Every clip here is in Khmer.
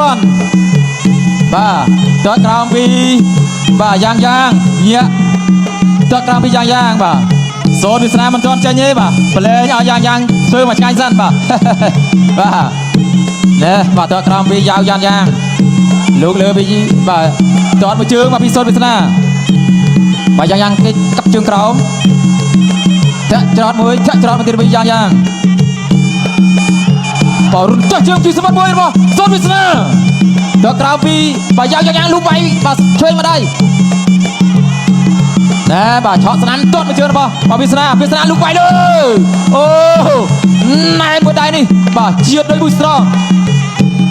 one បាទតើក្រោមពីបាទយ៉ាងញាក់តើក្រោមពីយ៉ាងបាទសូនវាសនាមិនទាន់ចេញទេបាទប្រឡែងឲ្យយ៉ាងធ្វើមកឆ្ងាញ់សិនបាទបាទណែបាទតើក្រោមពីយ៉ាងលោកលើពីបាទតើមួយជើងមកពីសូនវាសនាបាទយ៉ាងគេកាប់ជើងក្រោមចាក់ច្រត់មួយមកទៀតពីយ៉ាងបាទរុនចុះជើងជាសម្បត្តិមួយរបស់សូនវាសនាតើក្រោមពីបាទយ៉ាងលូបវាយបាទឆ្វេងមកដៃណែបាទឆក់ស្នាមទាត់មកជើងរបស់បាទវាសនាលូបវាយលើអូណែមួយដៃនេះបាទជាតិដោយមួយស្រង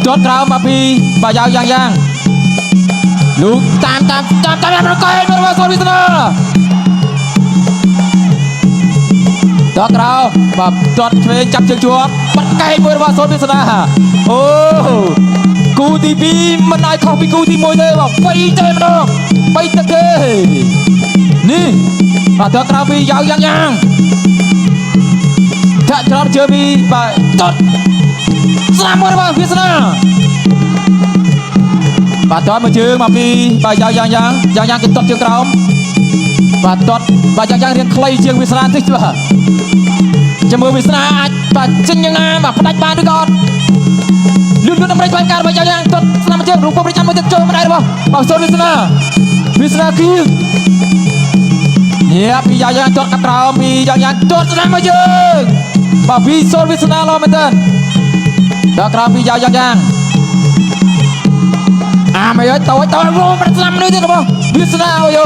ទាត់ក្រោមមកពីបាទយ៉ាងលូកតាមប្រកែករបស់សូនវាសនាតើក្រោមបាទទាត់ឆ្វេងចាប់ជើងជាប់បាត់កែកមួយរបស់សូនវាសនាអូគូទី2មិនឲ្យខុសពីគូទី1ទេបាទវៃទេម្ដងបីទឹកទេនេះបាទតើក្រោមពីយ៉ាងចាក់ច្រត់ជើងពីបាទទាត់ស្នាមមួយរបស់វាសនាបាទទាត់មួយជើងមកពីបាទយ៉ាងគេទាត់ជើងក្រោមបាទទាត់បាទយ៉ាងរៀងខ្លីជាងវាសនាតិចបាទចាំមើលវាសនាអាចបាទចេញយ៉ាងណាបាទផ្ដាច់បានឬក៏អត់លឿនដើម្បីធ្វើការរបស់យ៉ាងទាត់ស្នាមជើងរូបប្រចាំមួយទឹកចូលមកដែររបស់បាទសូនវាសនាគីញាពីយ៉ាងទាត់កាត់ក្រោមពីយ៉ាងទាត់ស្នាមមកជើងបាទពីសូនវាសនាឡមែនតើដល់ក្រោមពីយ៉ាងមិនអើយតើរងប្រចាំនេះទៀតរបស់វាសនាអូយ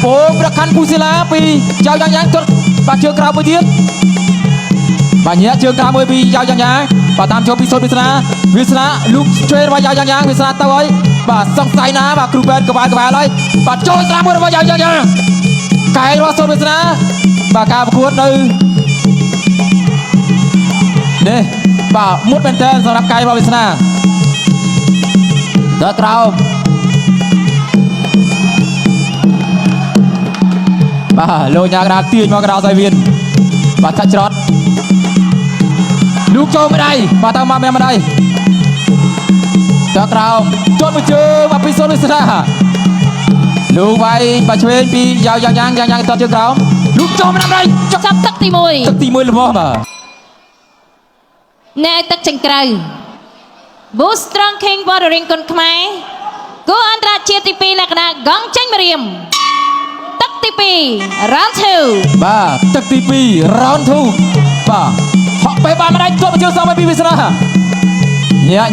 ពោប្រខាន់ពូស៊ីឡាពីយ៉ាងទាត់បាទជើងក្រោមមួយទៀតបាទញាជើងក្រោមមួយពីយ៉ាងបាទតាមចូលពីសូនវាសនាលូកឆ្វេងរបស់យ៉ាងវាសនាទៅហើយបាទសង្ស័យណាបាទគ្រូបែនក្បាលហើយបាទចូលស្នាមមួយរបស់យ៉ាងកែរបស់សូនវាសនាបាទការប្រកួតនៅនេះបាទមុតមែនតើសម្រាប់កែរបស់វាសនាដល់ក្រោមបាទលោកញ៉ាក្រាទាញមកក្រៅសាយវៀនបាទចាក់ច្រត់លូកចូលម្ដាយបាទទៅមកម្ដាយដល់ក្រោមទាត់មួយជើងមកពីសូនវាសនាលូកវាយបាទឆ្វេងពីយ៉ាងទាត់ជើងក្រោមលូកចូលម្ដាយចាប់ទឹកទី1របស់បាទណែទឹកចេញក្រៅ Boost Strong King បរិរិញគុនខ្មែរគូអន្តរជាតិទី2លក្ខណៈកងចេញម្រាមទឹកទី2 round 2បាទទឹកទី2 round 2បាទហក់ពេលបានម្ដាយទាត់មកជើងសងពីវាសនា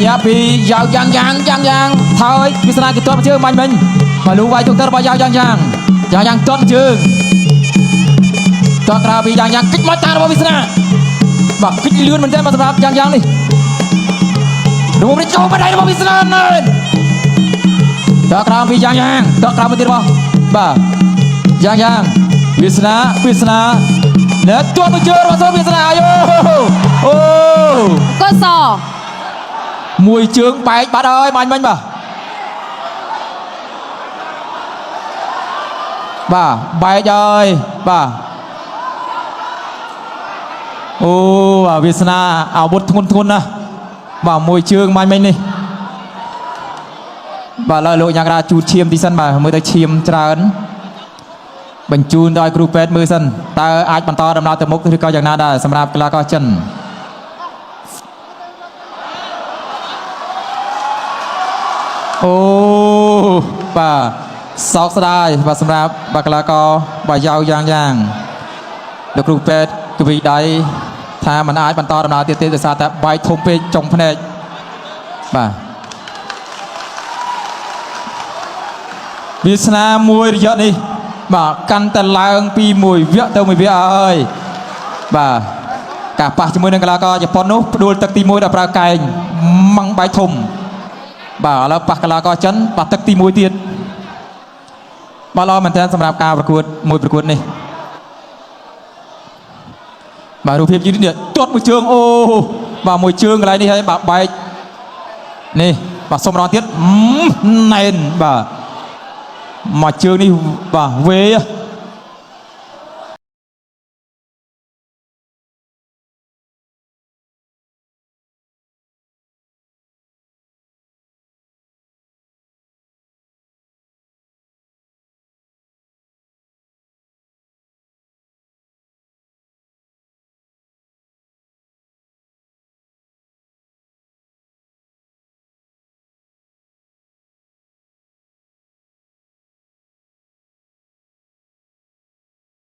ញាពីយ៉ាងថយវាសនាគេទាត់មកជើងមាញ់មិញបាទលូវាយទុកទៅរបស់យ៉ាងទាត់ជើងទាត់ក្រៅពីយ៉ាងគិចមកតាមរបស់វាសនាបាទគិចលឿនមែនតើមកសម្រាប់យ៉ាងនេះดูมันចូលมาได้របស់វាសនាណែតើក្រោមពីយ៉ាងតើក្រោមមកទៀតរបស់បាទយ៉ាងវាសនាណែទាត់មកជើងរបស់សូនវាសនាអាយអូកុសមួយជើងបែកបាត់ហើយមាញ់មិញបាទបែកហើយបាទអូបាទវាសនាអាវុធធ្ងន់ណាស់បាទមួយជើងមាញ់មិញនេះបាទឡើយលោកយ៉ាងណាជូតឈាមទីសិនបាទមើលទៅឈាមច្រើនបញ្ជូនដល់គ្រូពេទ្យមើលសិនតើអាចបន្តដំណើរទៅមុខឬក៏យ៉ាងណាដែរសម្រាប់កីឡាករចិនអូបាទសោកស្ដាយបាទសម្រាប់បាទកីឡាករបាទយ៉ាងលោកគ្រូពេទ្យគវីដៃថាมันអាចបន្តដំណើរទៀតទេដោយសារតែបែកធំពេកចុងភ្នែកបាទវាសនាមួយរយៈនេះបាទកាន់តែឡើងពីមួយវគ្គទៅមួយវគ្គហើយបាទការប៉ះជាមួយនឹងកីឡាករជប៉ុននោះផ្ដួលទឹកទី1ដល់ប្រើកែងម៉ងបែកធំបាទឥឡូវប៉ះកីឡាករចិនបាទទឹកទី1ទៀតបាទល្អមែនទែនសម្រាប់ការប្រកួតនេះបាទរូបភាពយឺតនេះទាត់មួយជើងអូបាទមួយជើងកន្លែងនេះហើយបាទបែកនេះបាទសុំរងទៀតណែនបាទមួយជើងនេះបាទវេ